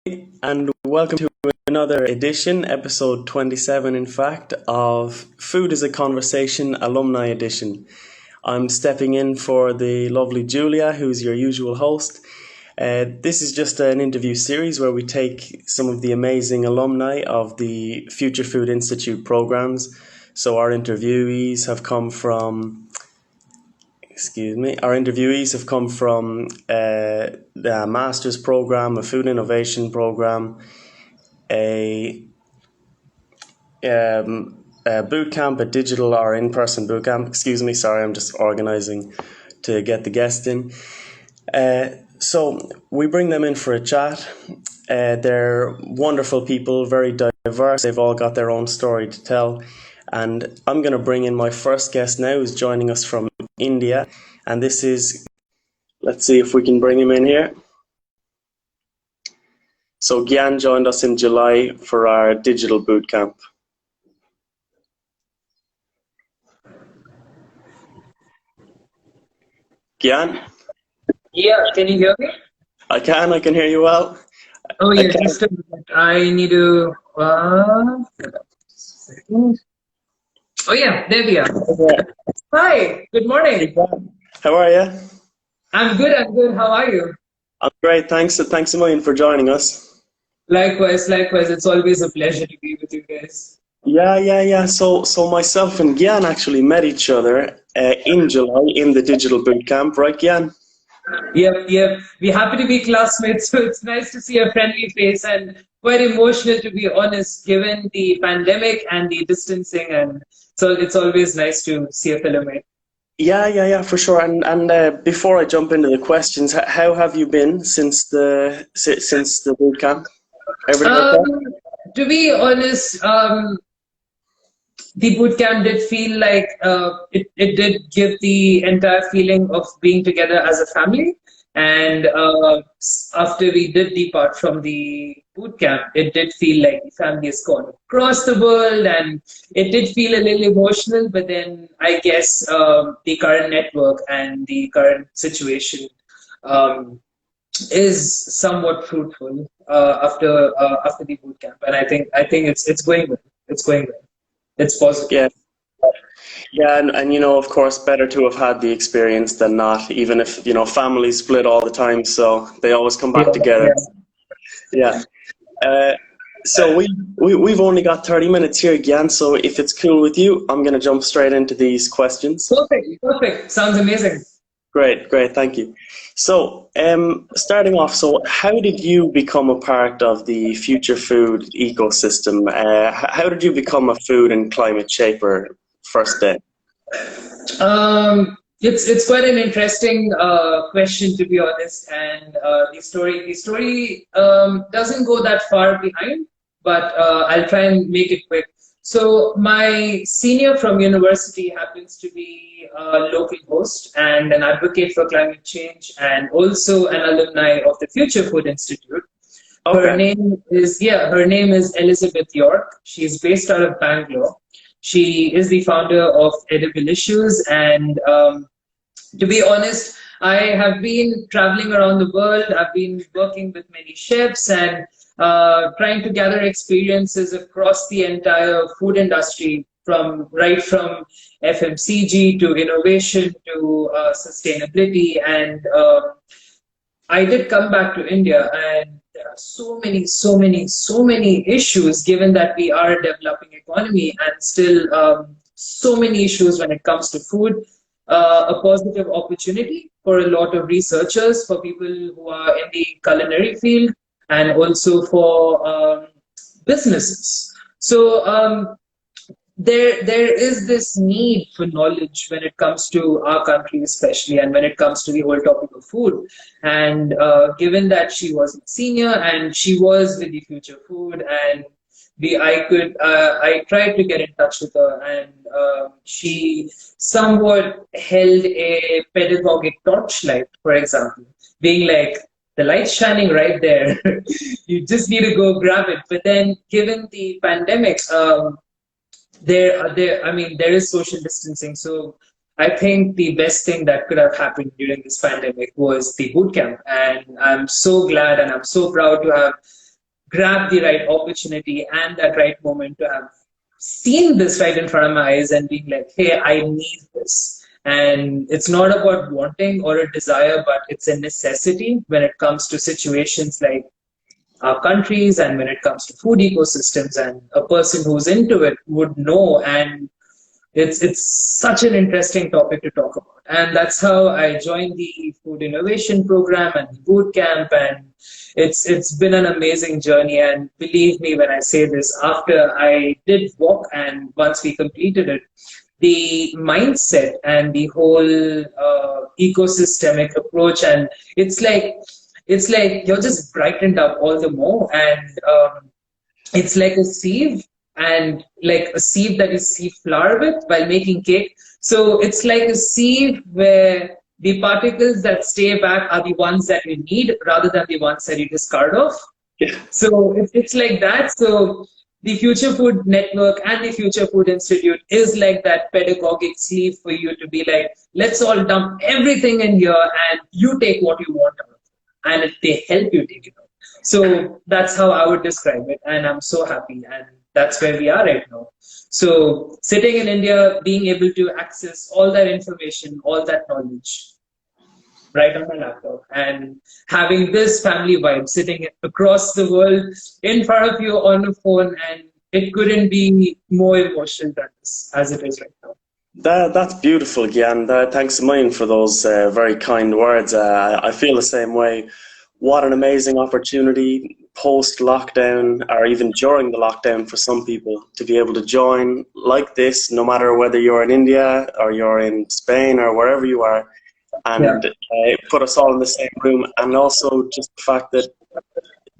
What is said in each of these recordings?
and welcome to another edition, episode 27, in fact, of Food is a Conversation Alumni Edition. I'm stepping in for the lovely Julia, who's your usual host. This is just an interview series where we take some of the amazing alumni of the Future Food Institute programs. So our interviewees have come from the master's program, a food innovation program, a boot camp, a digital or in-person boot camp. Sorry, I'm just organizing to get the guest in. So we bring them in for a chat. They're wonderful people, very diverse. They've all got their own story to tell. And I'm going to bring in my first guest now, who's joining us from India. And this is, let's see if we can bring him in here. So Gyan joined us in July for our digital boot camp. Gyan? Yeah, can you hear me? I can hear you well. Oh yeah, just a minute. I need to second. Oh yeah, there we are. Hi, good morning. How are you? I'm good, How are you? I'm great, thanks. Thanks a million for joining us. Likewise. It's always a pleasure to be with you guys. Yeah. So myself and Gyan actually met each other in July in the digital boot camp, right, Gyan? Yep. We happen to be classmates, so it's nice to see a friendly face and quite emotional, to be honest, given the pandemic and the distancing, and so it's always nice to see a fellow mate. Yeah, for sure. And before I jump into the questions, how have you been since the boot camp? Everything okay? To be honest, the boot camp did feel like it did give the entire feeling of being together as a family. And after we did depart from the boot camp, it did feel like the family has gone across the world, and it did feel a little emotional. But then I guess the current network and the current situation is somewhat fruitful after the boot camp, and I think it's going well. It's going well. It's positive. Yeah, and of course, better to have had the experience than not, even if, families split all the time, so they always come back together. Yeah. So we've only got 30 minutes here, Gyan, so if it's cool with you, I'm going to jump straight into these questions. Perfect. Sounds amazing. Great, thank you. So, starting off, so how did you become a part of the future food ecosystem? How did you become a food and climate shaper first day? It's quite an interesting question, to be honest, and the story doesn't go that far behind, but I'll try and make it quick. So my senior from university happens to be a local host and an advocate for climate change, and also an alumni of the Future Food Institute. Okay. Her name is Elizabeth York. She's based out of Bangalore. She is the founder of Edible Issues, and to be honest, I have been traveling around the world. I've been working with many chefs and trying to gather experiences across the entire food industry, right from FMCG to innovation to sustainability. And I did come back to India, and there are so many issues, given that we are a developing economy, and still so many issues when it comes to food. A positive opportunity for a lot of researchers, for people who are in the culinary field, and also for businesses. So there is this need for knowledge when it comes to our country, especially, and when it comes to the whole topic of food. And given that she was a senior and she was with the Future Food, and I tried to get in touch with her, and she somewhat held a pedagogic torchlight, for example, being like, the light's shining right there. You just need to go grab it. But then, given the pandemic, there is social distancing. So I think the best thing that could have happened during this pandemic was the boot camp. And I'm so glad and I'm so proud to have grabbed the right opportunity and that right moment to have seen this right in front of my eyes and being like, hey, I need this. And it's not about wanting or a desire, but it's a necessity when it comes to situations like our countries and when it comes to food ecosystems. And a person who's into it would know. And it's such an interesting topic to talk about. And that's how I joined the food innovation program and the boot camp. And it's been an amazing journey. And believe me when I say this, after I did walk and once we completed it, the mindset and the whole ecosystemic approach, and it's like you're just brightened up all the more. And it's like a sieve, and like a sieve that you sieve flour with while making cake. So it's like a sieve where the particles that stay back are the ones that you need rather than the ones that you discard off. Yeah. So it's like that. So the Future Food Network and the Future Food Institute is like that pedagogic sleeve for you to be like, let's all dump everything in here and you take what you want out of it. And they help you take it out. So that's how I would describe it. And I'm so happy. And that's where we are right now. So sitting in India, being able to access all that information, all that knowledge right on my laptop, and having this family vibe sitting across the world in front of you on a phone, and it couldn't be more emotional than this as it is right now. That's beautiful, Gyan. Thanks a million for those very kind words. I feel the same way. What an amazing opportunity post-lockdown, or even during the lockdown, for some people to be able to join like this, no matter whether you're in India or you're in Spain or wherever you are, and put us all in the same room. And also just the fact that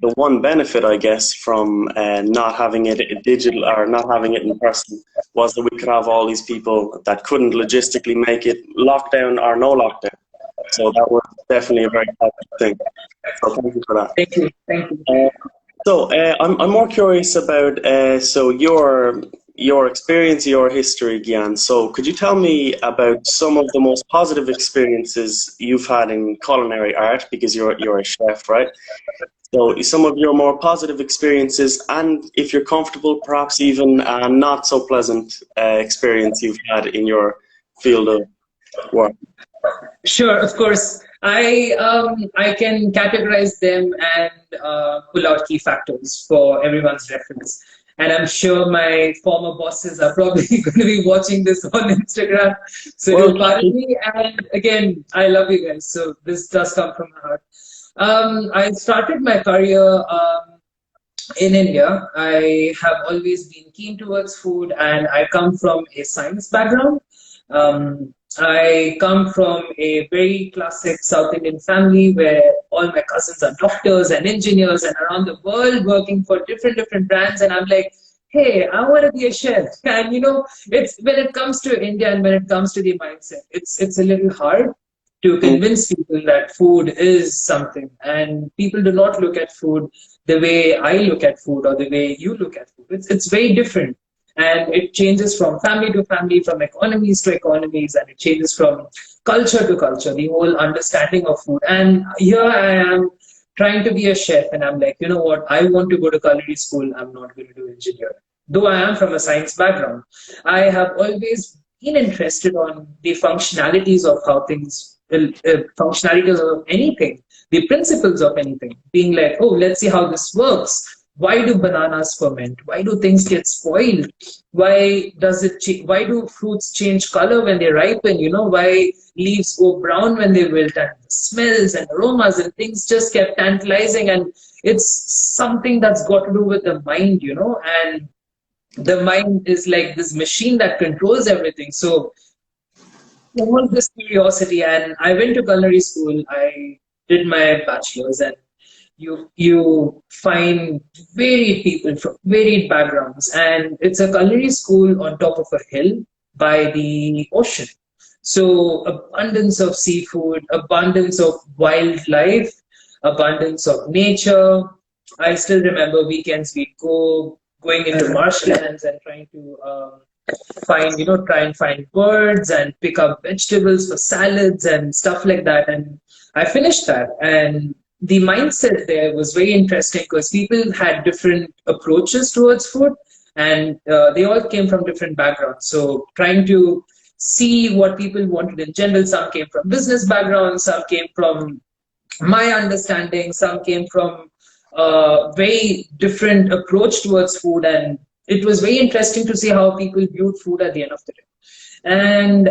the one benefit, I guess, from not having it digital or not having it in person was that we could have all these people that couldn't logistically make it, lockdown or no lockdown. So that was definitely a very positive thing. So thank you for that. Thank you. Thank you. I'm more curious about so your experience, your history, Gyan. So could you tell me about some of the most positive experiences you've had in culinary art, because you're a chef, right? So some of your more positive experiences, and if you're comfortable, perhaps even a not so pleasant experience you've had in your field of work. Sure, of course. I can categorize them and pull out key factors for everyone's reference. And I'm sure my former bosses are probably going to be watching this on Instagram. So don't pardon me. And again, I love you guys. So this does come from my heart. I started my career in India. I have always been keen towards food, and I come from a science background. I come from a very classic South Indian family where all my cousins are doctors and engineers and around the world working for different brands. And I'm like, hey, I want to be a chef. And it's when it comes to India and when it comes to the mindset, it's a little hard to convince people that food is something. And people do not look at food the way I look at food or the way you look at food. It's very different. And it changes from family to family, from economies to economies, and it changes from culture to culture, the whole understanding of food. And here I am trying to be a chef, and I'm like, you know what, I want to go to culinary school, I'm not going to do engineering. Though I am from a science background, I have always been interested on the functionalities of how things, functionalities of anything, the principles of anything, being like, oh, let's see how this works. Why do bananas ferment? Why do things get spoiled? Why do fruits change color when they ripen? Why leaves go brown when they wilt? And the smells and aromas and things just kept tantalizing. And it's something that's got to do with the mind, and the mind is like this machine that controls everything. So there was this curiosity, and I went to culinary school. I did my bachelors, and you find varied people from varied backgrounds, and it's a culinary school on top of a hill by the ocean. So abundance of seafood, abundance of wildlife, abundance of nature. I still remember weekends we'd going into marshlands and trying to try and find birds and pick up vegetables for salads and stuff like that. And I finished that, and the mindset there was very interesting because people had different approaches towards food, and they all came from different backgrounds. So trying to see what people wanted in general. Some came from business backgrounds, some came from my understanding, some came from a very different approach towards food, and it was very interesting to see how people viewed food at the end of the day. And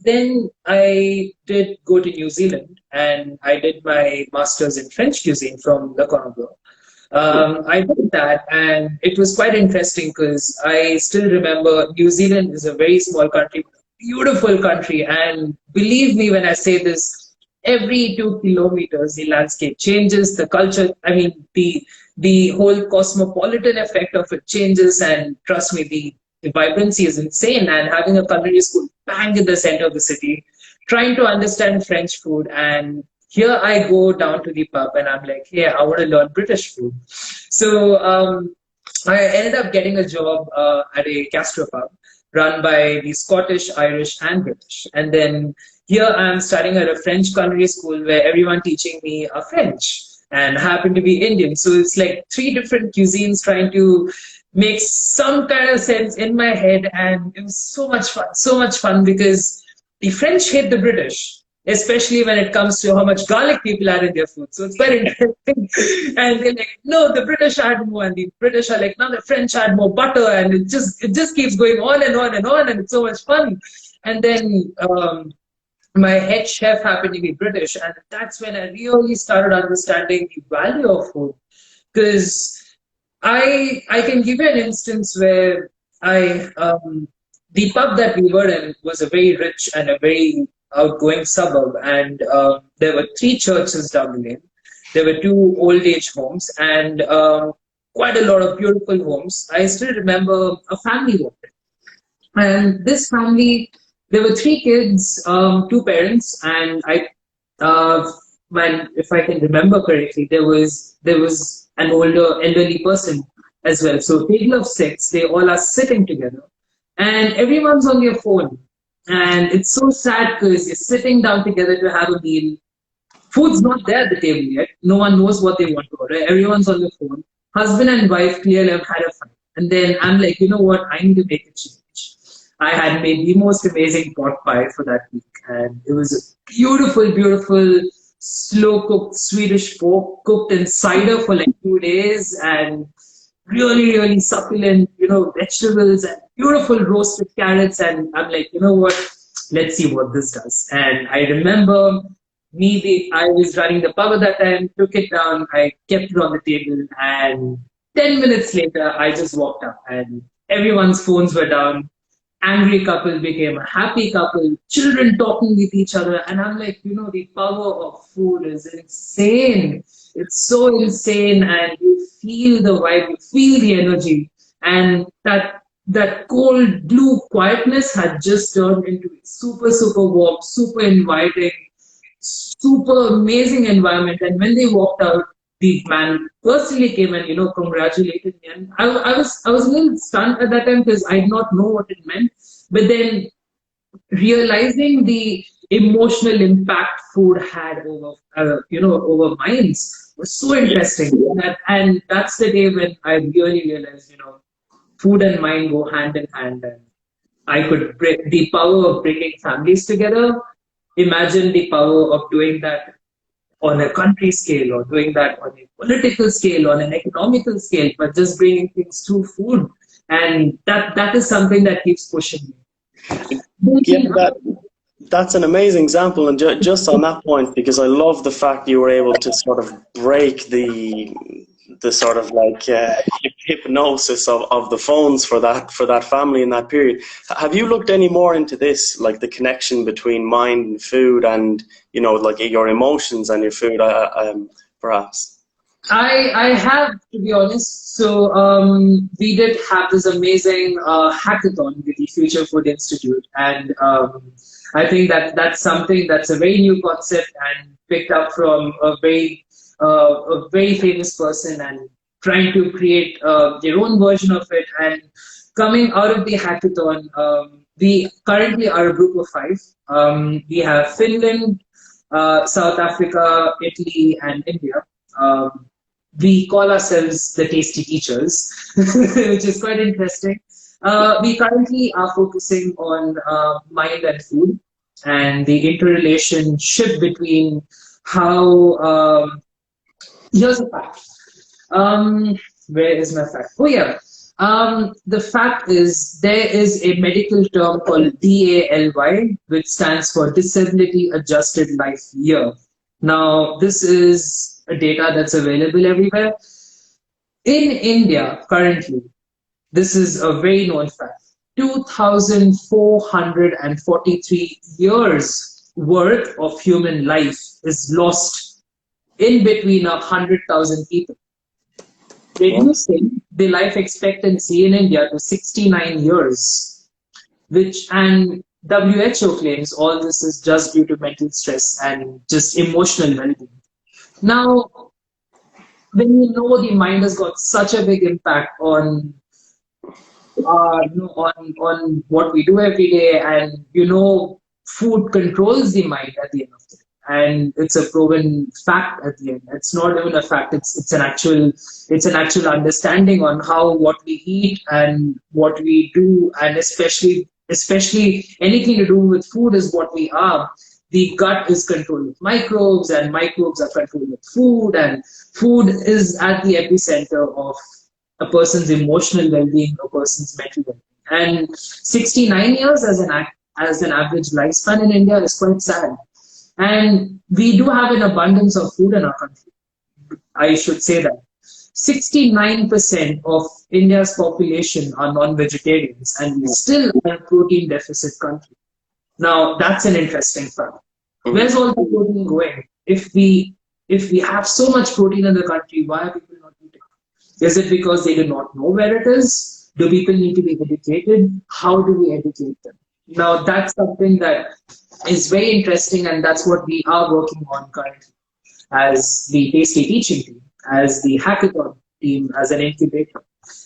then I did go to New Zealand, and I did my master's in French cuisine from the Cordon Bleu. I did that, and it was quite interesting because I still remember New Zealand is a very small country, beautiful country, and believe me when I say this, every 2 kilometers the landscape changes, the culture. I mean, the whole cosmopolitan effect of it changes, and trust me, the vibrancy is insane. And having a culinary school bang in the center of the city, trying to understand French food, and here I go down to the pub and I'm like, hey, I want to learn British food. So I ended up getting a job at a gastropub run by the Scottish, Irish, and British. And then here I'm studying at a French culinary school where everyone teaching me are French and happen to be Indian. So it's like 3 different cuisines trying to make some kind of sense in my head. And it was so much fun because the French hate the British, especially when it comes to how much garlic people add in their food. So it's very interesting. And they're like, no, the British add more, and the British are like, no, the French add more butter, and it just keeps going on and on and on, and it's so much fun. And then my head chef happened to be British, and that's when I really started understanding the value of food. Because I can give you an instance where the pub that we were in was a very rich and a very outgoing suburb, and there were 3 churches down the lane. There were 2 old age homes, and quite a lot of beautiful homes. I still remember a family walked in, and this family, there were 3 kids, 2 parents, and if I can remember correctly, there was an elderly person as well. So table of 6, they all are sitting together, and everyone's on their phone. And it's so sad because you're sitting down together to have a meal. Food's not there at the table yet. No one knows what they want to order. Everyone's on the phone. Husband and wife clearly have had a fight. And then I'm like, you know what? I need to make a change. I had made the most amazing pot pie for that week. And it was a beautiful, beautiful, slow-cooked Swedish pork cooked in cider for like 2 days. And really, really succulent, vegetables and beautiful roasted carrots. And I'm like, you know what? Let's see what this does. And I remember I was running the pub at that time, took it down, I kept it on the table, and 10 minutes later, I just walked up and everyone's phones were down. Angry couple became a happy couple, children talking with each other. And I'm like, the power of food is insane. It's so insane, and you feel the vibe, you feel the energy, and that cold blue quietness had just turned into super, super warm, super inviting, super amazing environment. And when they walked out, the man personally came and congratulated me, and I was a little stunned at that time because I did not know what it meant. But then realizing the emotional impact food had over minds was so interesting. And that's the day when I really realized, food and mind go hand in hand, and I could bring the power of bringing families together. Imagine the power of doing that on a country scale, or doing that on a political scale, on an economical scale, but just bringing things through food. And that is something that keeps pushing me. Yeah, that's an amazing example. And just on that point, because I love the fact you were able to sort of break the sort of like hypnosis of the phones for that family in that period. Have you looked any more into this, like the connection between mind and food, and like your emotions and your food, perhaps? I have, to be honest. So we did have this amazing hackathon with the Future Food Institute, and I think that's something that's a very new concept and picked up from a very famous person, and trying to create their own version of it. And coming out of the hackathon, we currently are a group of 5. We have Finland, South Africa, Italy, and India. We call ourselves the tasty teachers, which is quite interesting. We currently are focusing on mind and food and the interrelationship between how. Here's a fact. Where is my fact? Oh, yeah. The fact is there is a medical term called DALY, which stands for Disability Adjusted Life Year. Now, this is a data that's available everywhere. In India, currently, this is a very known fact. 2,443 years worth of human life is lost in between 100,000 people, reducing the life expectancy in India to 69 years, and WHO claims all this is just due to mental stress and just emotional well-being. Now, when you know the mind has got such a big impact on on what we do every day, and food controls the mind at the end of the day, and it's a proven fact at the end. It's not even a fact, it's an actual understanding on how what we eat and what we do, and especially anything to do with food is what we are. The gut is controlled with microbes, and microbes are controlled with food, and food is at the epicenter of a person's emotional well-being, a person's mental well-being. And 69 years as an average lifespan in India is quite sad. And we do have an abundance of food in our country. I should say that 69% of India's population are non-vegetarians, and we still are a protein deficit country. Now, that's an interesting fact. Where's all the protein going? If we have so much protein in the country, why are people not eating? Is it because they do not know where it is? Do people need to be educated? How do we educate them? Now, that's something that is very interesting, and that's what we are working on currently as the Tasty Teaching team, as the Hackathon team, as an incubator.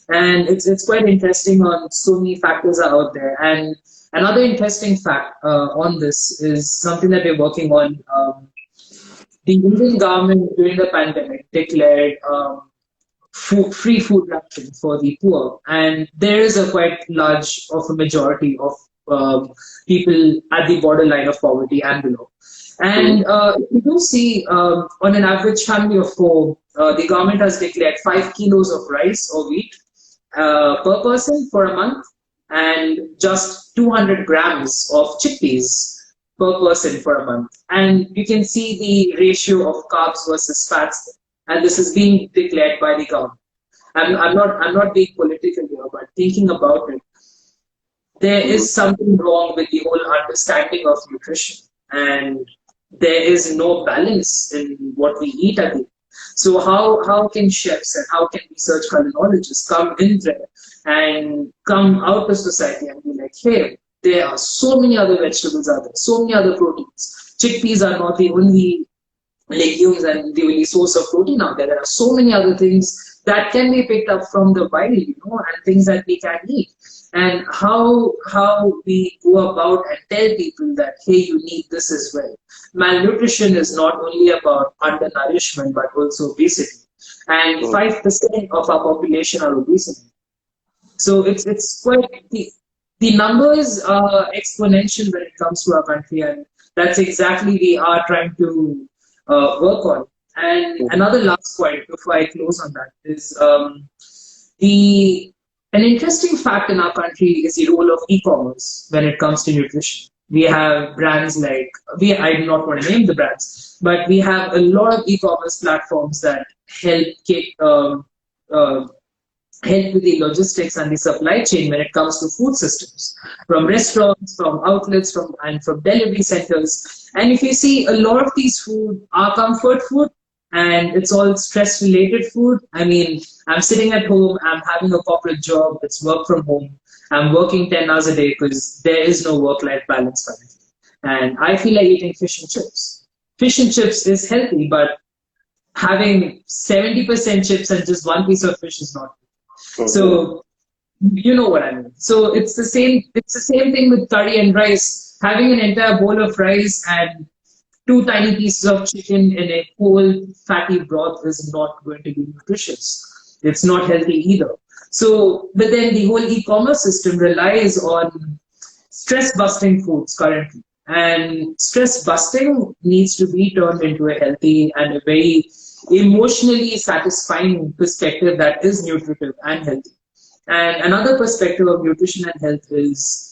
And it's quite interesting on so many factors are out there. And another interesting fact on this is something that we're working on. The Indian government during the pandemic declared free food ration for the poor, and there is a quite large of a majority of people at the borderline of poverty and below. And you do see on an average family of four, the government has declared 5 kilos of rice or wheat per person for a month, and just 200 grams of chickpeas per person for a month. And you can see the ratio of carbs versus fats, and this is being declared by the government. I'm not being political here, but thinking about it, there is something wrong with the whole understanding of nutrition, and there is no balance in what we eat at the. So how can chefs and how can research culinologists come in there and come out to society and be like, hey, there are so many other vegetables out there, so many other proteins. Chickpeas are not the only legumes and the only source of protein out there. There are so many other things that can be picked up from the wild, and things that we can eat. And how we go about and tell people that, hey, you need this as well. Malnutrition is not only about undernourishment, but also obesity. And 5% of our population are obesity. So it's quite, the numbers are exponential when it comes to our country, and that's exactly we are trying to work on. And another last point before I close on that is an interesting fact in our country is the role of e-commerce when it comes to nutrition. We have brands like, I do not want to name the brands, but we have a lot of e-commerce platforms that help with the logistics and the supply chain when it comes to food systems, from restaurants, from outlets, and from delivery centers. And if you see, a lot of these food are comfort food, and it's all stress-related food. I mean, I'm sitting at home, I'm having a corporate job, it's work from home. I'm working 10 hours a day because there is no work-life balance currently. And I feel like eating fish and chips. Fish and chips is healthy, but having 70% chips and just one piece of fish is not good. So, you know what I mean. So it's the same thing with curry and rice. Having an entire bowl of rice and two tiny pieces of chicken in a cold, fatty broth is not going to be nutritious. It's not healthy either. So, but then the whole e-commerce system relies on stress-busting foods currently. And stress-busting needs to be turned into a healthy and a very emotionally satisfying perspective that is nutritive and healthy. And another perspective of nutrition and health is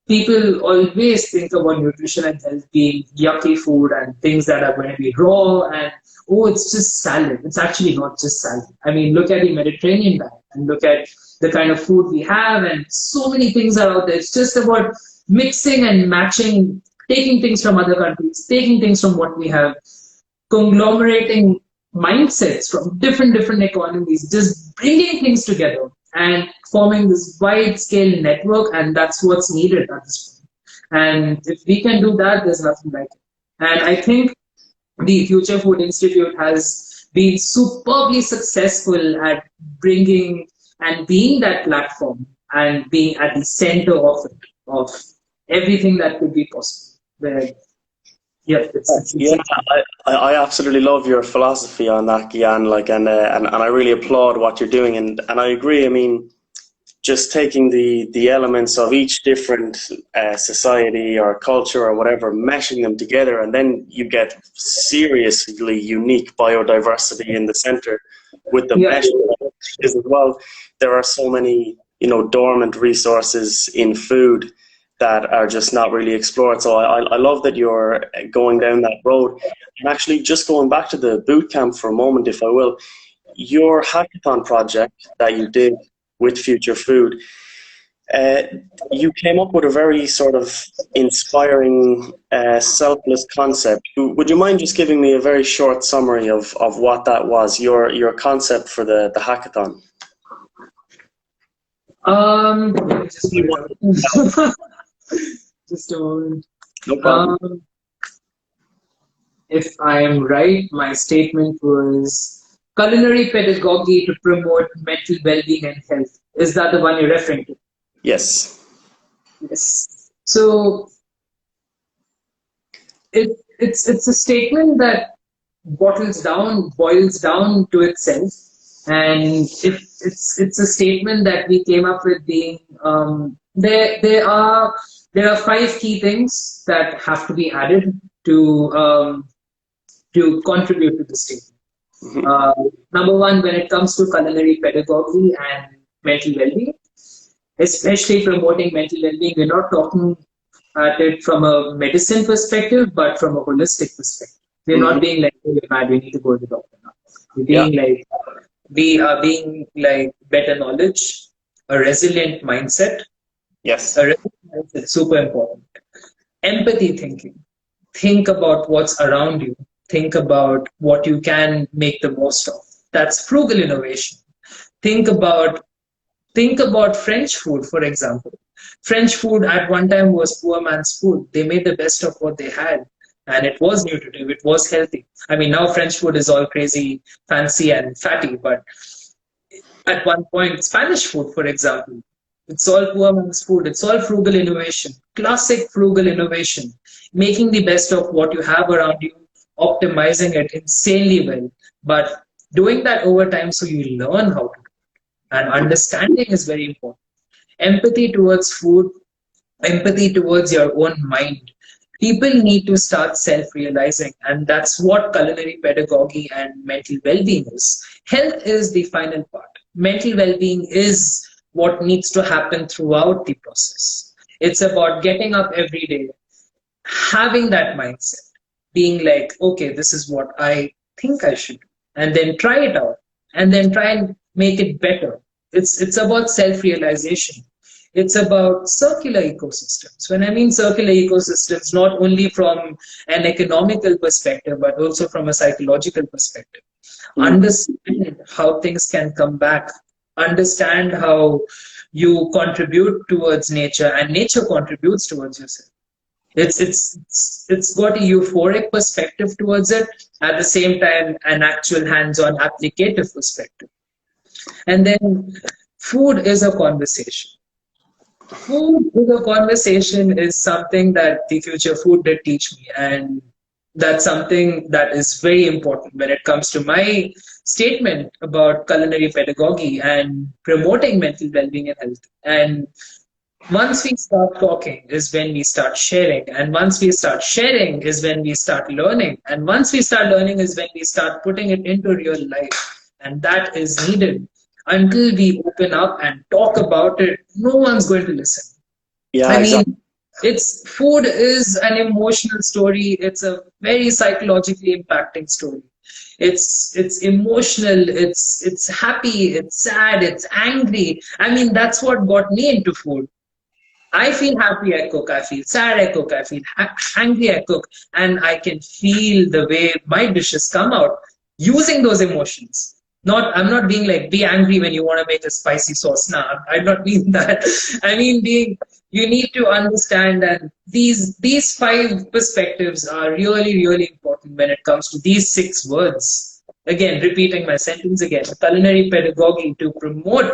people always think about nutrition and health being yucky food and things that are going to be raw and, oh, it's just salad. It's actually not just salad. I mean, look at the Mediterranean diet and look at the kind of food we have, and so many things are out there. It's just about mixing and matching, taking things from other countries, taking things from what we have, conglomerating mindsets from different economies, just bringing things together and forming this wide-scale network, and that's what's needed at this point. And if we can do that, there's nothing like it. And I think the Future Food Institute has been superbly successful at bringing and being that platform and being at the center of it, of everything that could be possible. Where, yeah, I absolutely love your philosophy on that, Gyan. Like, and I really applaud what you're doing, and I agree. I mean, just taking the elements of each different society or culture or whatever, meshing them together, and then you get seriously unique biodiversity in the center with the mesh as well. There are so many, dormant resources in food that are just not really explored. So I love that you're going down that road. And actually, just going back to the boot camp for a moment, if I will, your hackathon project that you did with Future Food, you came up with a very sort of inspiring, selfless concept. Would you mind just giving me a very short summary of what that was, your concept for the hackathon? Just a moment. No problem. If I am right, my statement was culinary pedagogy to promote mental well-being and health. Is that the one you're referring to? Yes. Yes. So it's a statement that boils down to itself, and if it's a statement that we came up with being there are 5 key things that have to be added to contribute to the statement. Number one, when it comes to culinary pedagogy and mental well-being, especially promoting mental well-being, we're not talking at it from a medicine perspective, but from a holistic perspective. We're not being like, oh, you're mad, we need to go to the doctor now. We're being like, we are being like better knowledge, a resilient mindset. Yes. A resilient mindset, super important. Empathy thinking. Think about what's around you. Think about what you can make the most of. That's frugal innovation. Think about French food, for example. French food at one time was poor man's food. They made the best of what they had, and it was nutritive, it was healthy. I mean, now French food is all crazy, fancy and fatty, but at one point, Spanish food, for example, it's all poor man's food. It's all frugal innovation, classic frugal innovation, making the best of what you have around you, optimizing it insanely well, but doing that over time so you learn how to do it. And understanding is very important. Empathy towards food, empathy towards your own mind. People need to start self-realizing, and that's what culinary pedagogy and mental well-being is. Health is the final part. Mental well-being is what needs to happen throughout the process. It's about getting up every day, having that mindset, being like, okay, this is what I think I should do, and then try it out, and then try and make it better. It's about self-realization. It's about circular ecosystems. When I mean circular ecosystems, not only from an economical perspective, but also from a psychological perspective. Understand how things can come back. Understand how you contribute towards nature, and nature contributes towards yourself. It's got a euphoric perspective towards it, at the same time an actual hands-on applicative perspective. And then food is a conversation. Food is a conversation is something that the Future Food did teach me, and That's something that is very important when it comes to my statement about culinary pedagogy and promoting mental well-being and health. And once we start talking is when we start sharing. And once we start sharing is when we start learning. And once we start learning is when we start putting it into real life. And that is needed. Until we open up and talk about it, no one's going to listen. Yeah, I mean, exactly. it's food is an emotional story. It's a very psychologically impacting story. It's emotional. It's happy. It's sad. It's angry. I mean, that's what got me into food. I feel happy I cook. I feel sad I cook. I feel angry I cook, and I can feel the way my dishes come out using those emotions. Not, I'm not being like be angry when you want to make a spicy sauce. Nah, I don't mean that. I mean being you need to understand that these five perspectives are really really important when it comes to these six words. Again, repeating my sentence again: culinary pedagogy to promote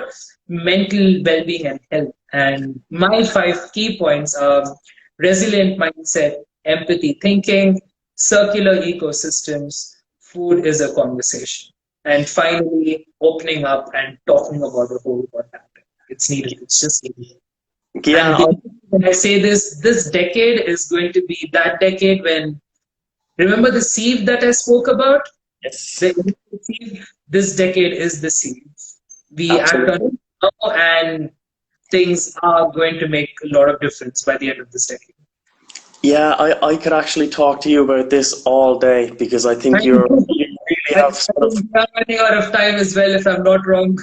mental well-being and health. And my five key points are resilient mindset, empathy thinking, circular ecosystems, food is a conversation. And finally, opening up and talking about the whole what happened. It's needed. It's just needed. And Yeah, when I say this, this decade is going to be that decade when, remember the sieve that I spoke about? yes, The sieve, this decade is the sieve. We act on absolutely. it now, and things are going to make a lot of difference by the end of this decade. Yeah, I could actually talk to you about this all day because I think I think you really I have sort of. think we are running out of time as well, if I'm not wrong.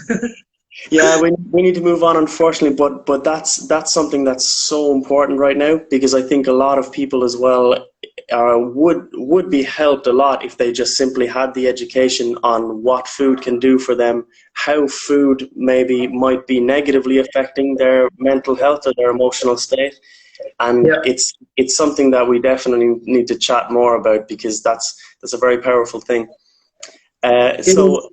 Yeah, we need to move on, unfortunately, but that's something that's so important right now because I think a lot of people as well would be helped a lot if they just simply had the education on what food can do for them, how food maybe might be negatively affecting their mental health or their emotional state, and Yeah, it's something that we definitely need to chat more about because that's a very powerful thing. it is. So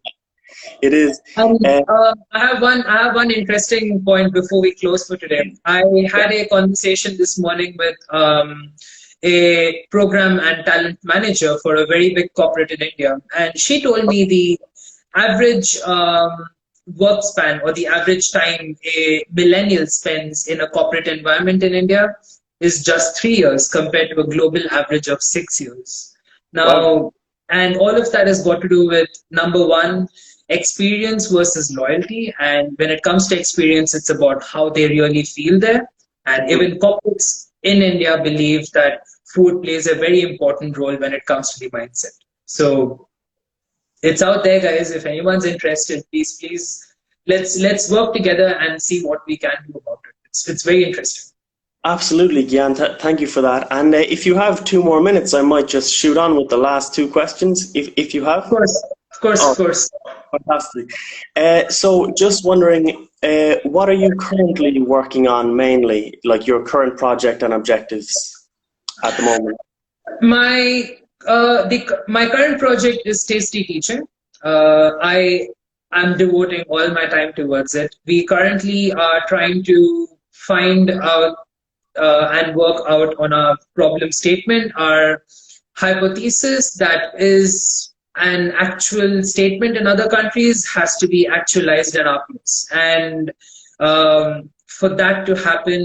it is. And Uh, I have one interesting point before we close for today. I had a conversation this morning with a program and talent manager for a very big corporate in India, and she told me the average work span or the average time a millennial spends in a corporate environment in India is just 3 years compared to a global average of 6 years. well, Now, and all of that has got to do with number one, experience versus loyalty. And when it comes to experience, it's about how they really feel there. And even corporates in India believe that food plays a very important role when it comes to the mindset. So it's out there, guys. If anyone's interested, please let's work together and see what we can do about it. It's very interesting. absolutely, Gyan. Thank you for that. And if you have 2 more minutes, I might just shoot on with the last two questions, if you Of have. course, of course, Oh, of course. fantastic. So, just wondering, what are you currently working on mainly, like your current project and objectives at the moment? My current project is tasty teaching. I am devoting all my time towards it. We currently are trying to find out and work out on our problem statement, our hypothesis that is an actual statement in other countries has to be actualized in our place. And for that to happen,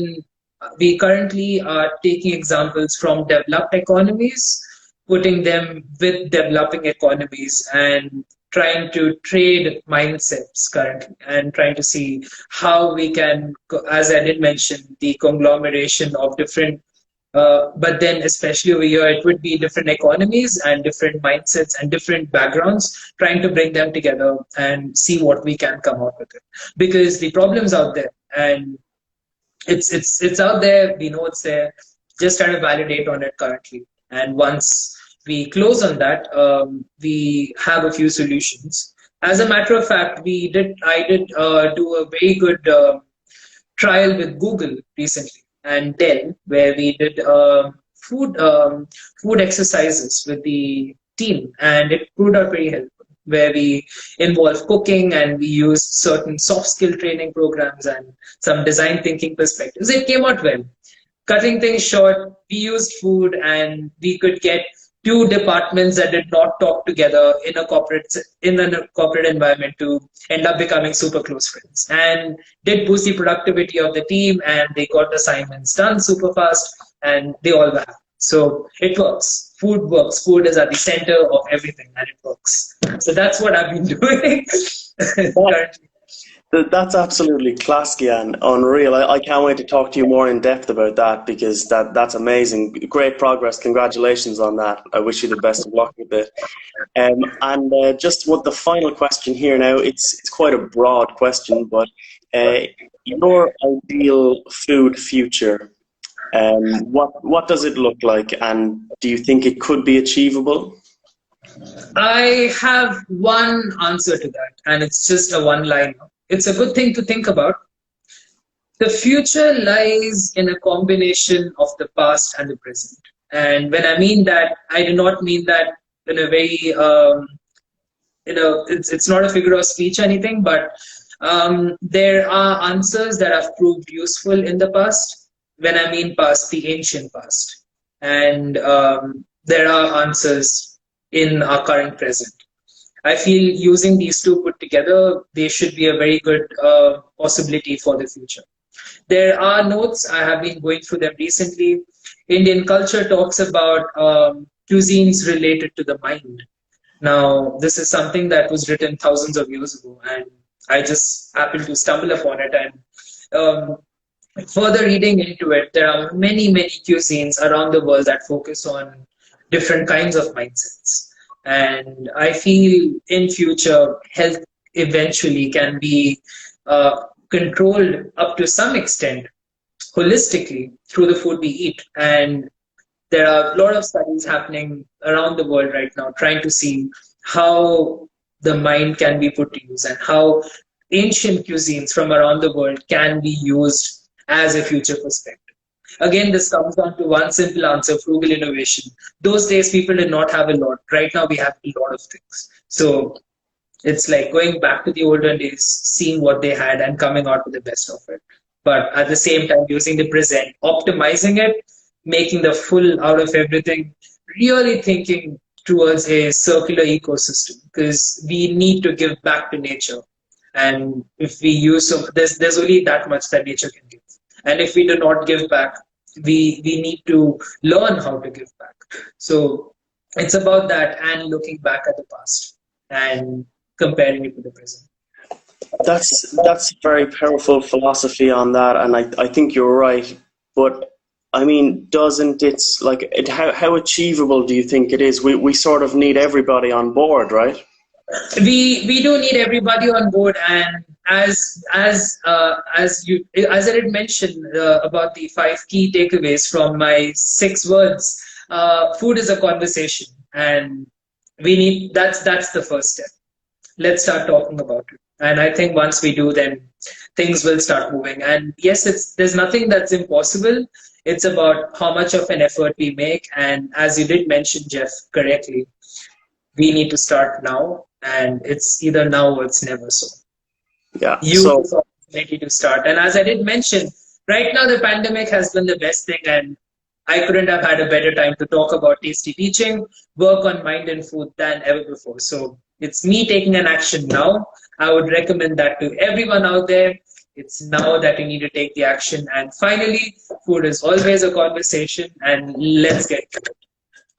we currently are taking examples from developed economies, putting them with developing economies, and trying to trade mindsets currently and trying to see how we can, as I did mention, the conglomeration of different, but then especially over here, it would be different economies and different mindsets and different backgrounds, trying to bring them together and see what we can come out with it. Because the problem's out there, and it's out there. We know it's there. Just trying to validate on it currently. And once we close on that, we have a few solutions. As a matter of fact, I did do a very good trial with Google recently and Dell, where we did food food exercises with the team, and it proved out very helpful. Where we involved cooking and we used certain soft skill training programs and some design thinking perspectives. It came out well. Cutting things short, we used food and we could get two departments that did not talk together in a corporate environment to end up becoming super close friends, and did boost the productivity of the team, and they got assignments done super fast, and they all were happy. So it works. Food works. Food is at the center of everything, and it works. So that's what I've been doing currently. That's absolutely class, Gyan. Unreal. I can't wait to talk to you more in depth about that, because that's amazing. Great progress. Congratulations on that. I wish you the best of luck with it. And just what the final question here now, it's quite a broad question, but your ideal food future, what does it look like, and do you think it could be achievable? I have one answer to that, and it's just a one-liner. It's a good thing to think about. The future lies in a combination of the past and the present. And when I mean that, I do not mean that in a very, it's not a figure of speech or anything, but there are answers that have proved useful in the past. When I mean past, the ancient past. And there are answers in our current present. I feel using these two put together, they should be a very good possibility for the future. There are notes, I have been going through them recently. Indian culture talks about cuisines related to the mind. Now, this is something that was written thousands of years ago, and I just happened to stumble upon it. And further reading into it, there are many, many cuisines around the world that focus on different kinds of mindsets. And I feel in future, health eventually can be controlled up to some extent holistically through the food we eat. And there are a lot of studies happening around the world right now trying to see how the mind can be put to use and how ancient cuisines from around the world can be used as a future perspective. Again, this comes down to one simple answer: frugal innovation. Those days, people did not have a lot. Right now, we have a lot of things. So it's like going back to the olden days, seeing what they had and coming out with the best of it. But at the same time, using the present, optimizing it, making the full out of everything, really thinking towards a circular ecosystem, because we need to give back to nature. And if we use some, there's only that much that nature can give. And if we do not give back, we need to learn how to give back. So it's about that, and looking back at the past and comparing it to the present. That's a very powerful philosophy on that, and I think you're right. But I mean, doesn't it's like how achievable do you think it is? We sort of need everybody on board, right? We do need everybody on board, and as I did mention about the 5 key takeaways from my 6 words, food is a conversation, and we need that's the first step. Let's start talking about it, and I think once we do, then things will start moving. And yes, there's nothing that's impossible. It's about how much of an effort we make, and as you did mention, Jeff, correctly, we need to start now, and it's either now or it's never. So yeah, use this opportunity to start. And as I did mention, right now the pandemic has been the best thing, and I couldn't have had a better time to talk about tasty teaching, work on mind and food than ever before. So it's me taking an action now. I would recommend that to everyone out there. It's now that you need to take the action. And finally, food is always a conversation, and let's get to it.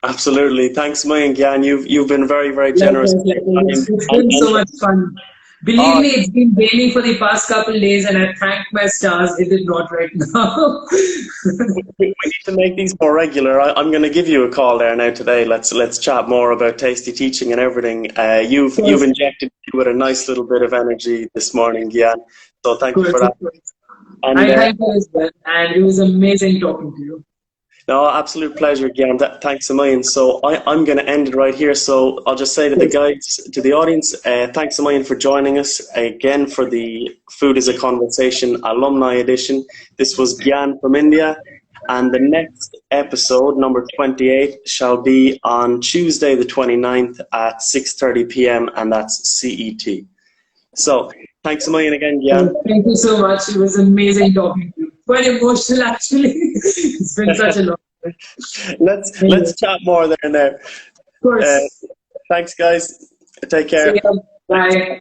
Absolutely. Thanks, Mayan Gyan. You've been very, very generous. It's been so much fun. Believe me, it's been raining for the past couple of days, and I thank my stars it did not right now. We need to make these more regular. I'm going to give you a call there now today. Let's chat more about tasty teaching and everything. You've injected me with a nice little bit of energy this morning, Gyan. So thank you for that. And I thank you as well, and it was amazing talking to you. No, absolute pleasure, Gyan. Thanks a million. So I'm going to end it right here. So I'll just say to the guys, to the audience, thanks a million for joining us again for the Food is a Conversation Alumni Edition. This was Gyan from India, and the next episode, number 28, shall be on Tuesday the 29th at 6:30 p.m. and that's CET. So thanks a million again, Gyan. Thank you so much. It was amazing talking to you. Quite emotional, actually. It's been such a long Anyway, let's chat more there now. of course. Thanks, guys. Take See care. you. Bye.